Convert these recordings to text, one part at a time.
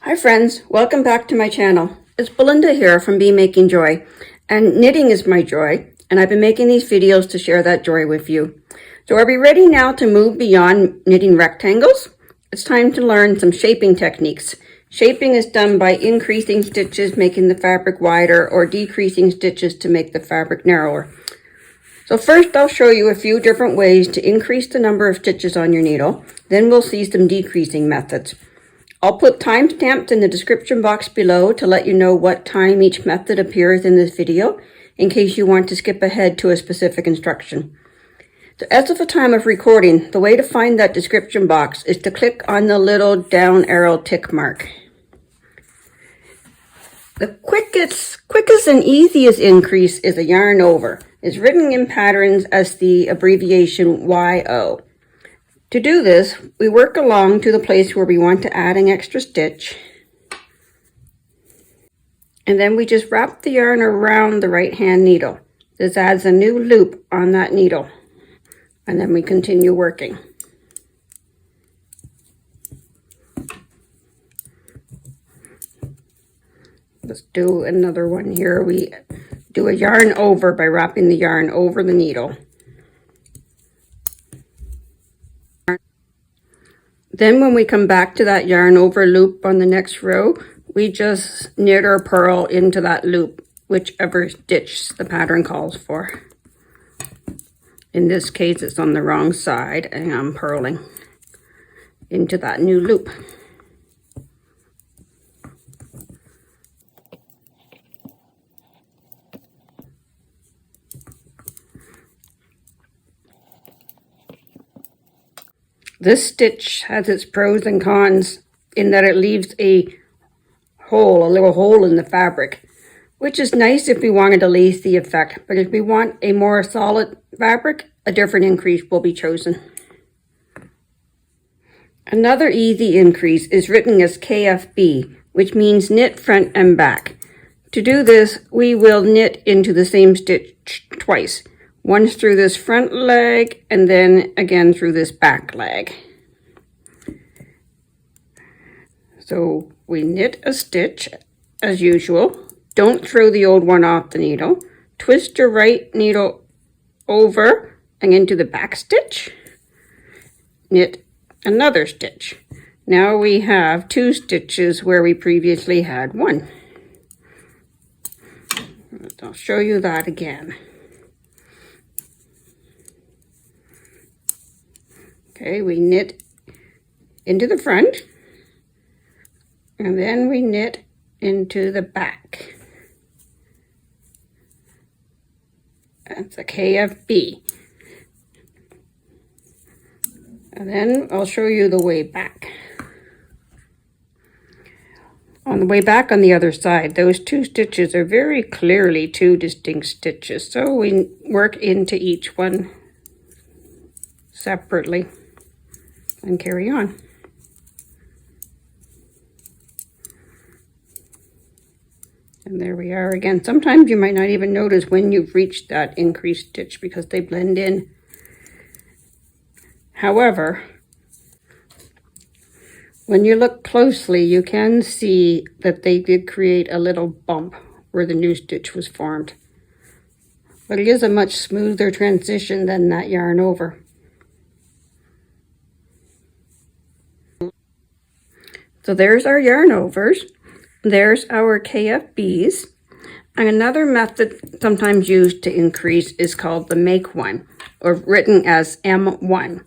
Hi friends, welcome back to my channel. It's Belinda here from Be Making Joy, and knitting is my joy, and I've been making these videos to share that joy with you. So are we ready now to move beyond knitting rectangles? It's time to learn some shaping techniques. Shaping is done by increasing stitches, making the fabric wider, or decreasing stitches to make the fabric narrower. So first I'll show you a few different ways to increase the number of stitches on your needle, then we'll see some decreasing methods. I'll put timestamps in the description box below to let you know what time each method appears in this video, in case you want to skip ahead to a specific instruction. So as of the time of recording, the way to find that description box is to click on the little down arrow tick mark. The quickest and easiest increase is a yarn over. It's written in patterns as the abbreviation YO. To do this, we work along to the place where we want to add an extra stitch. And then we just wrap the yarn around the right hand needle. This adds a new loop on that needle. And then we continue working. Let's do another one here. We do a yarn over by wrapping the yarn over the needle. Then when we come back to that yarn over loop on the next row, we just knit or purl into that loop, whichever stitch the pattern calls for. In this case, it's on the wrong side, and I'm purling into that new loop. This stitch has its pros and cons in that it leaves a little hole in the fabric, which is nice if we wanted to lace the effect, but if we want a more solid fabric, a different increase will be chosen. Another easy increase is written as KFB, which means knit front and back. To do this, we will knit into the same stitch twice. Once through this front leg and then again through this back leg. So we knit a stitch as usual. Don't throw the old one off the needle. Twist your right needle over and into the back stitch. Knit another stitch. Now we have 2 stitches where we previously had 1. I'll show you that again. Okay, we knit into the front, and then we knit into the back. That's a KFB. And then I'll show you the way back. On the way back on the other side, those 2 stitches are very clearly 2 distinct stitches, so we work into each one separately. And carry on. And there we are again. Sometimes you might not even notice when you've reached that increased stitch because they blend in. However, when you look closely, you can see that they did create a little bump where the new stitch was formed. But it is a much smoother transition than that yarn over. So there's our yarn overs, there's our KFBs, and another method sometimes used to increase is called the make one, or written as M1.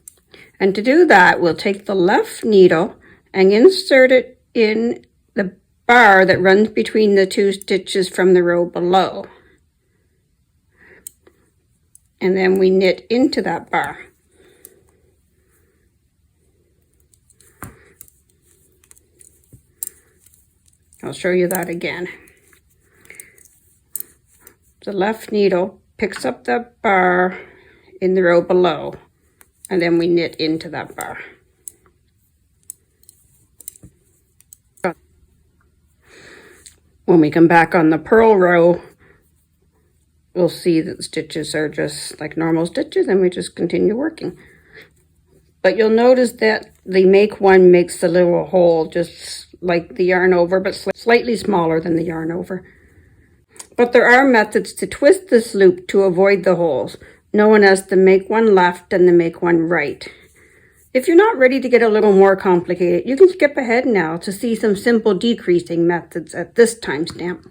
And to do that, we'll take the left needle and insert it in the bar that runs between the 2 stitches from the row below. And then we knit into that bar. I'll show you that again. The left needle picks up the bar in the row below, and then we knit into that bar. When we come back on the purl row, we'll see that the stitches are just like normal stitches, and we just continue working. But you'll notice that the make one makes the little hole just like the yarn over, but slightly smaller than the yarn over. But there are methods to twist this loop to avoid the holes, known as the make one left and the make one right. If you're not ready to get a little more complicated, you can skip ahead now to see some simple decreasing methods at this timestamp.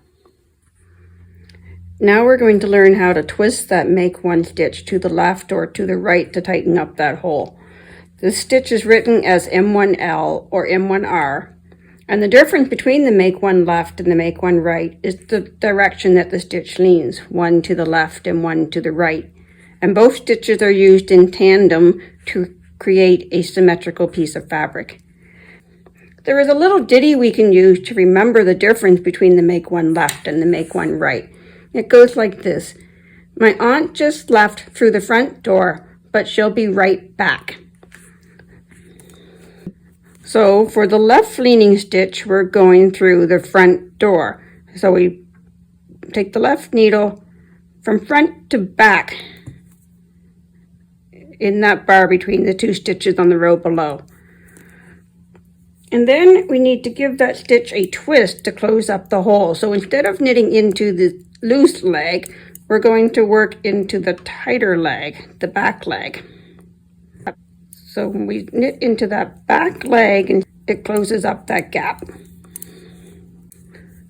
Now we're going to learn how to twist that make one stitch to the left or to the right to tighten up that hole. This stitch is written as M1L or M1R, and the difference between the make one left and the make one right is the direction that the stitch leans, one to the left and one to the right. And both stitches are used in tandem to create a symmetrical piece of fabric. There is a little ditty we can use to remember the difference between the make one left and the make one right. It goes like this. My aunt just left through the front door, but she'll be right back. So for the left leaning stitch, we're going through the front door. So we take the left needle from front to back in that bar between the two stitches on the row below. And then we need to give that stitch a twist to close up the hole. So instead of knitting into the loose leg, we're going to work into the tighter leg, the back leg. So when we knit into that back leg, and it closes up that gap.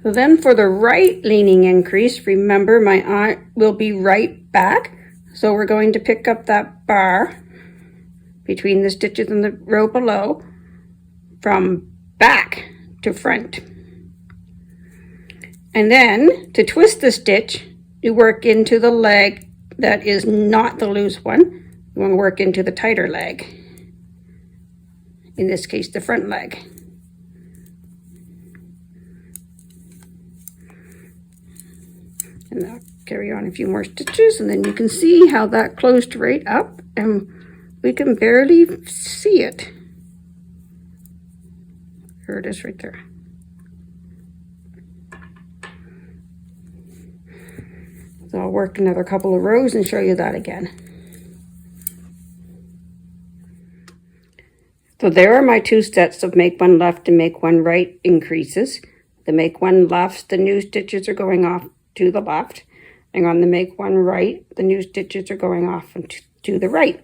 So then for the right leaning increase, remember my aunt will be right back. So we're going to pick up that bar between the stitches in the row below from back to front. And then to twist the stitch, you work into the leg that is not the loose one. You want to work into the tighter leg. In this case, the front leg. And I'll carry on a few more stitches, and then you can see how that closed right up, and we can barely see it. There it is right there. So I'll work another couple of rows and show you that again. So there are my two sets of make one left and make one right increases. The make one left, the new stitches are going off to the left, and on the make one right, the new stitches are going off to the right.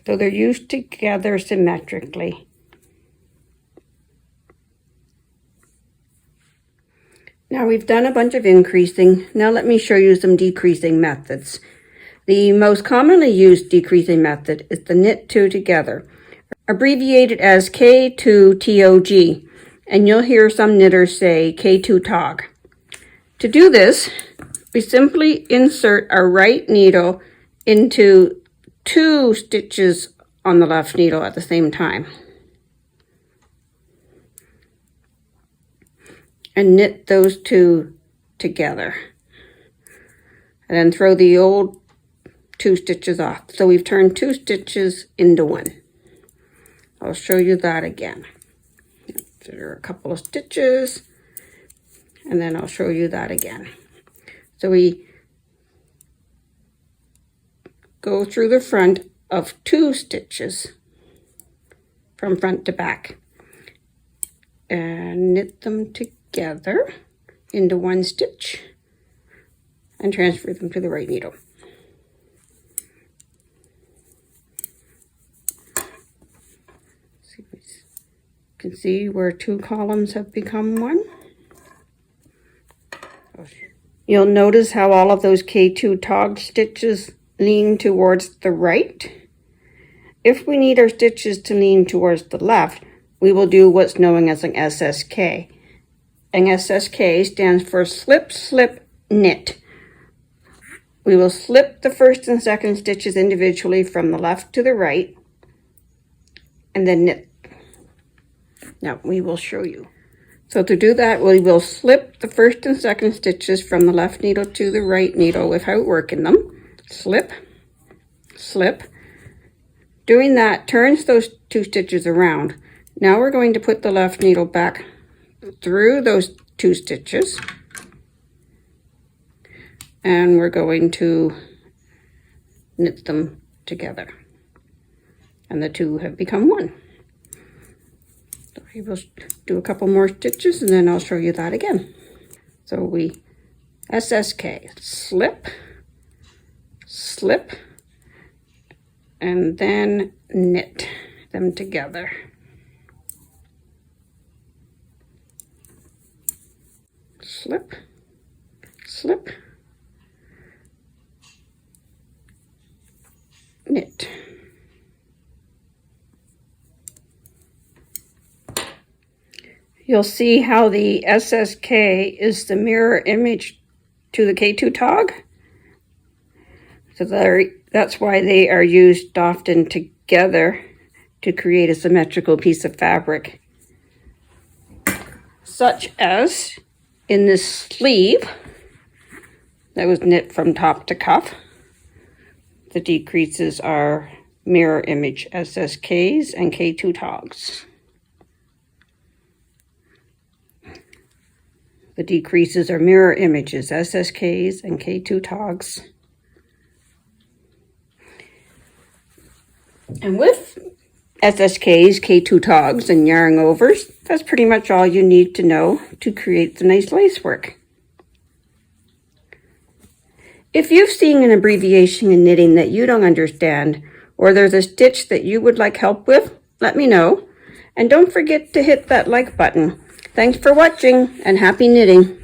So they're used together symmetrically. Now we've done a bunch of increasing. Now let me show you some decreasing methods. The most commonly used decreasing method is the knit two together, abbreviated as K2TOG, and you'll hear some knitters say K2TOG. To do this, we simply insert our right needle into two stitches on the left needle at the same time. And knit those two together. And then throw the old two stitches off. So we've turned two stitches into one. I'll show you that again. There are a couple of stitches, and then I'll show you that again. So we go through the front of two stitches from front to back and knit them together into one stitch and transfer them to the right needle. You can see where two columns have become one. You'll notice how all of those K2 TOG stitches lean towards the right. If we need our stitches to lean towards the left, we will do what's known as an SSK. And SSK stands for slip, slip, knit. We will slip the first and second stitches individually from the left to the right, and then knit. Now we will show you. So to do that, we will slip the first and second stitches from the left needle to the right needle without working them. Slip, slip. Doing that turns those two stitches around. Now we're going to put the left needle back through those two stitches. And we're going to knit them together. And the two have become one. So We will do a couple more stitches and then I'll show you that again. So we SSK, slip, slip, and then knit them together. Slip, slip, knit. You'll see how the SSK is the mirror image to the K2 tog. So that's why they are used often together to create a symmetrical piece of fabric. Such as in this sleeve that was knit from top to cuff. The decreases are mirror image SSKs and K2 togs. The decreases are mirror images, SSKs and K2 togs. And with SSKs, K2 togs, and yarn overs, that's pretty much all you need to know to create the nice lace work. If you've seen an abbreviation in knitting that you don't understand, or there's a stitch that you would like help with, let me know. And don't forget to hit that like button. Thanks for watching and happy knitting.